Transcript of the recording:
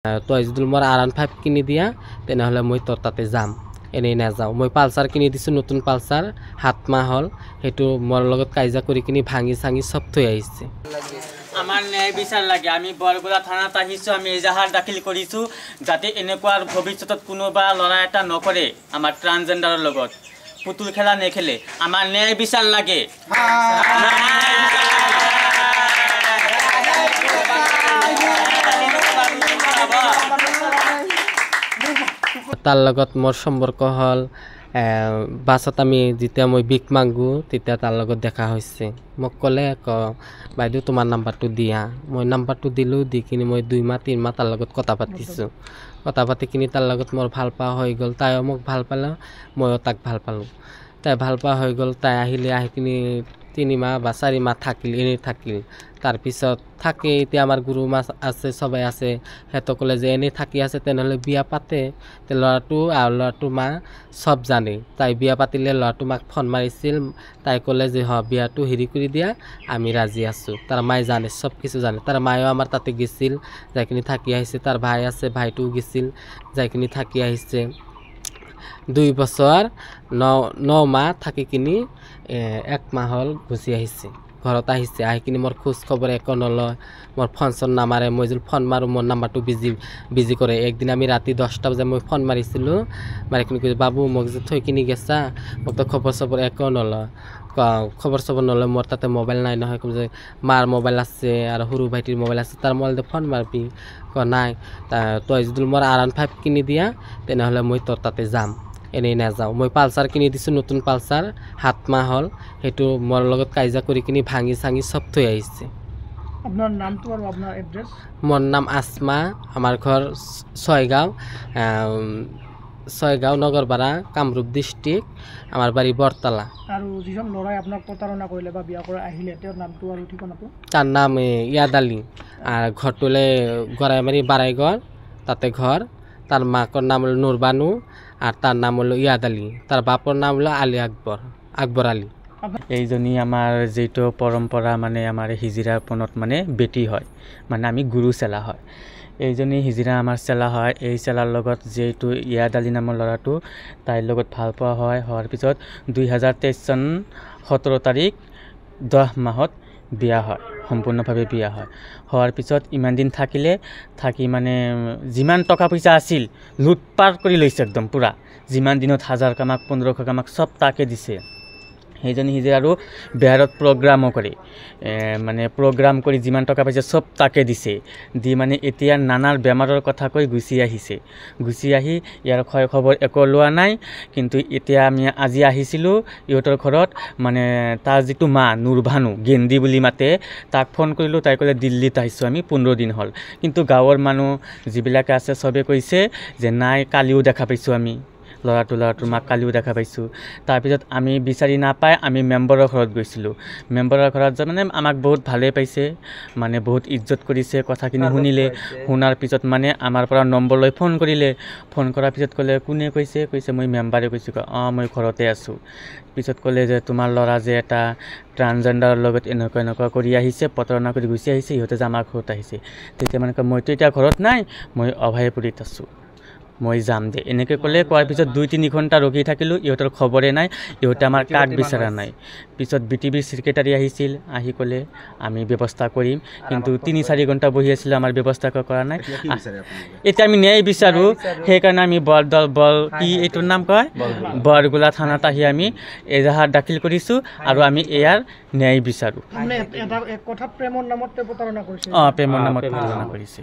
তই যদি মোৰ R15 কিনি দিয়া তেনেহ'লে মই তোৰ তাতে যাম, এনেই নাযাওঁ। মই পালচাৰ কিনি দিছোঁ, নতুন পালচাৰ 7 মাহ হ'ল, সেইটো মোৰ লগত কাজিয়া কৰি কিনি ভাঙি চাঙি চব থৈ আহিছে। আমাৰ ন্যায় বিচাৰ লাগে। আমি বৰগুলা থানাত আহিছোঁ, আমি এজাহাৰ দাখিল কৰিছোঁ যাতে এনেকুৱা ভৱিষ্যতত কোনোবা ল'ৰা এটা নকৰে আমাৰ ট্ৰান্সজেণ্ডাৰৰ লগত, পুতুল খেলা নেখেলে। আমাৰ ন্যায় বিচাৰ লাগে। তাৰ লগত মোৰ সম্পৰ্ক হ'ল বাছত আমি যেতিয়া মই বিক মাগোঁ তেতিয়া তাৰ লগত দেখা হৈছে। মোক ক'লে বাইদেউ তোমাৰ নাম্বাৰটো দিয়া। মই নাম্বাৰটো দিলোঁ, দি কিনি মই 2 মাহ 3 মাহ তাৰ লগত কথা পাতিছোঁ। কথা পাতি কিনি তাৰ লগত মোৰ ভাল পোৱা হৈ গ'ল, তাইও মোক ভাল পালে, ময়ো তাক ভাল পালোঁ। তাই ভাল পোৱা হৈ গ'ল, তাই আহি কিনি 3 মাহ বা 4 মাহ থাকিল, এনেই থাকিল। তাৰপিছত থাকে, এতিয়া আমাৰ গুৰু মাছ আছে, সবাই আছে, সিহঁতে ক'লে যে এনেই থাকি আছে তেনেহ'লে বিয়া পাতে। তে ল'ৰাটো আৰু ল'ৰাটোৰ মা চব জানে। তাই বিয়া পাতিলে ল'ৰাটো মাক ফোন মাৰিছিল, তাই ক'লে যে বিয়াটো হেৰি কৰি দিয়া, আমি ৰাজি আছোঁ। তাৰ মায়ে জানে, চব কিছু জানে। তাৰ মায়েও আমাৰ তাতে গেছিল, যাই কিনি থাকি আহিছে। তাৰ ভাই আছে, ভাইটোও গেছিল, যাই কিনি থাকি আহিছে। 2 বছৰ 9 মাহ থাকি কিনি 1 মাহ হ'ল গুচি আহিছে, ঘৰত আহিছে। আহি কিনি মোৰ খোজ খবৰ একো নলয়, মোৰ ফোন চোন নামাৰে। মই যদি ফোন মাৰোঁ মোৰ নাম্বাৰটো বিজি কৰে। একদিন আমি ৰাতি 10টা বজাত মই ফোন মাৰিছিলোঁ, মাৰি কিনি কৈছোঁ বাবু মোক যে থৈ কিনি গেছা, মোক তো খবৰ চবৰ একো নলয়। খবৰ চবৰ নলয়, মোৰ তাতে মোবাইল নাই নহয়। ক'ম যে মাৰ মোবাইল আছে আৰু সৰু ভাইটিৰ মোবাইল আছে, তাৰ মোবাইলতে ফোন মাৰবি। নাই, তই যদি মোৰ R15 কিনি দিয়া তেনেহ'লে মই তোৰ তাতে যাম, এনেই নাযাওঁ। মই পালচাৰ কিনি দিছোঁ, নতুন পালচাৰ 7 মাহ হ'ল, সেইটো মোৰ লগত কাজিয়া কৰি কিনি ভাঙি চাঙি চব থৈ আহিছে। আপোনাৰ নামটো আৰু আপোনাৰ এড্ৰেছ? মোৰ নাম আসমা, আমাৰ ঘৰ ছয়গাঁও নগৰপাৰা, কামৰূপ ডিষ্ট্ৰিক্ট, আমাৰ বাৰী বৰতলা। আৰু যিজন ল'ৰাই আপোনাক প্ৰতাৰণা কৰিলে বা বিয়া কৰা আহিলে, তেওঁৰ নামটো আৰু ঠিকনাটো? তাৰ নাম ইয়াদ আলী, আৰু ঘৰটোলে গৰাইমাৰী বাৰাইগড়, তাতে ঘৰ। তাৰ মাকৰ নাম হ'ল নুৰবানু আৰু তাৰ নাম হ'ল ইয়াদ আলী। তাৰ বাপৰ নাম হ'ল আলী আকবৰ আলী। এইজনী আমাৰ যিটো পৰম্পৰা, মানে আমাৰ হিজিৰাৰ পণত মানে বেটি হয়, মানে আমি গুৰু চেলা হয়। এইজনী হিজিৰা আমাৰ চেলা হয়। এই চেলাৰ লগত যিটো ইয়াদ আলী নামৰ ল'ৰাটো, তাইৰ লগত ভাল পোৱা হয়। হোৱাৰ পিছত 2023 চন 17 তাৰিখ 10 মাহত বিয়া হয়, সম্পূৰ্ণভাৱে বিয়া হয়। হোৱাৰ পিছত ইমান দিন থাকি মানে যিমান টকা পইচা আছিল লুটপাট কৰি লৈছে একদম পূৰা। যিমান দিনত 1000 কামাক 1500 কামাক চব তাকে দিছে। সেইজনী হিজিৰা আৰু বিহাৰত প্ৰগ্ৰামো কৰে, মানে প্ৰগ্ৰাম কৰি যিমান টকা পাইছে চব তাকে দিছে। দি মানে এতিয়া নানাৰ বেমাৰৰ কথা কৈ গুচি আহিছে। গুচি আহি ইয়াৰ খয় খবৰ একো লোৱা নাই। কিন্তু এতিয়া আমি আজি আহিছিলোঁ ইহঁতৰ ঘৰত, মানে তাৰ যিটো মা নুৰভানু, গেন্দী বুলি মাতে, তাক ফোন কৰিলোঁ। তাই ক'লে দিল্লীত আহিছোঁ আমি, 15 দিন হ'ল। কিন্তু গাঁৱৰ মানুহ যিবিলাকে আছে চবে কৈছে যে নাই, কালিও দেখা পাইছোঁ আমি ল'ৰাটোৰ মাক, কালিও দেখা পাইছোঁ। তাৰপিছত আমি বিচাৰি নাপাই আমি মেম্বাৰৰ ঘৰত গৈছিলোঁ। মেম্বাৰৰ ঘৰত মানে আমাক বহুত ভালেই পাইছে, মানে বহুত ইজ্জত কৰিছে। কথাখিনি শুনিলে, শুনাৰ পিছত মানে আমাৰ পৰা নম্বৰ লৈ ফোন কৰিলে। ফোন কৰাৰ পিছত ক'লে কোনে কৈছে মই মেম্বাৰে কৈছোঁ। মই ঘৰতে আছোঁ। পিছত ক'লে যে তোমাৰ ল'ৰা যে এটা ট্ৰান্সজেণ্ডাৰৰ লগত এনেকুৱা কৰি আহিছে, প্ৰতাৰণা কৰি গুচি আহিছে, ইহঁতে যে আমাৰ ঘৰত আহিছে। তেতিয়া মানে মইতো এতিয়া ঘৰত নাই, মই অভয়পুৰীত আছোঁ, মই যাম দে, এনেকৈ ক'লে। কোৱাৰ পিছত 2-3 ঘণ্টা ৰখি থাকিলোঁ, ইহঁতৰ খবৰে নাই, ইহঁতে আমাৰ কাৰ্ড বিচৰা নাই। পিছত BTBৰ ছেক্ৰেটাৰী আহিছিল, আহি ক'লে আমি ব্যৱস্থা কৰিম। কিন্তু 3-4 ঘণ্টা বহি আছিলোঁ, আমাৰ ব্যৱস্থা কৰা নাই। এতিয়া আমি ন্যায় বিচাৰোঁ। সেইকাৰণে আমি এইটোৰ নাম কয় বৰগুলা থানাত আহি আমি এজাহাৰ দাখিল কৰিছোঁ, আৰু আমি ইয়াৰ ন্যায় বিচাৰোঁ। প্ৰেমৰ নামত প্ৰতাৰণা কৰিছে। প্ৰেমৰ নামত প্ৰতাৰণা কৰিছে।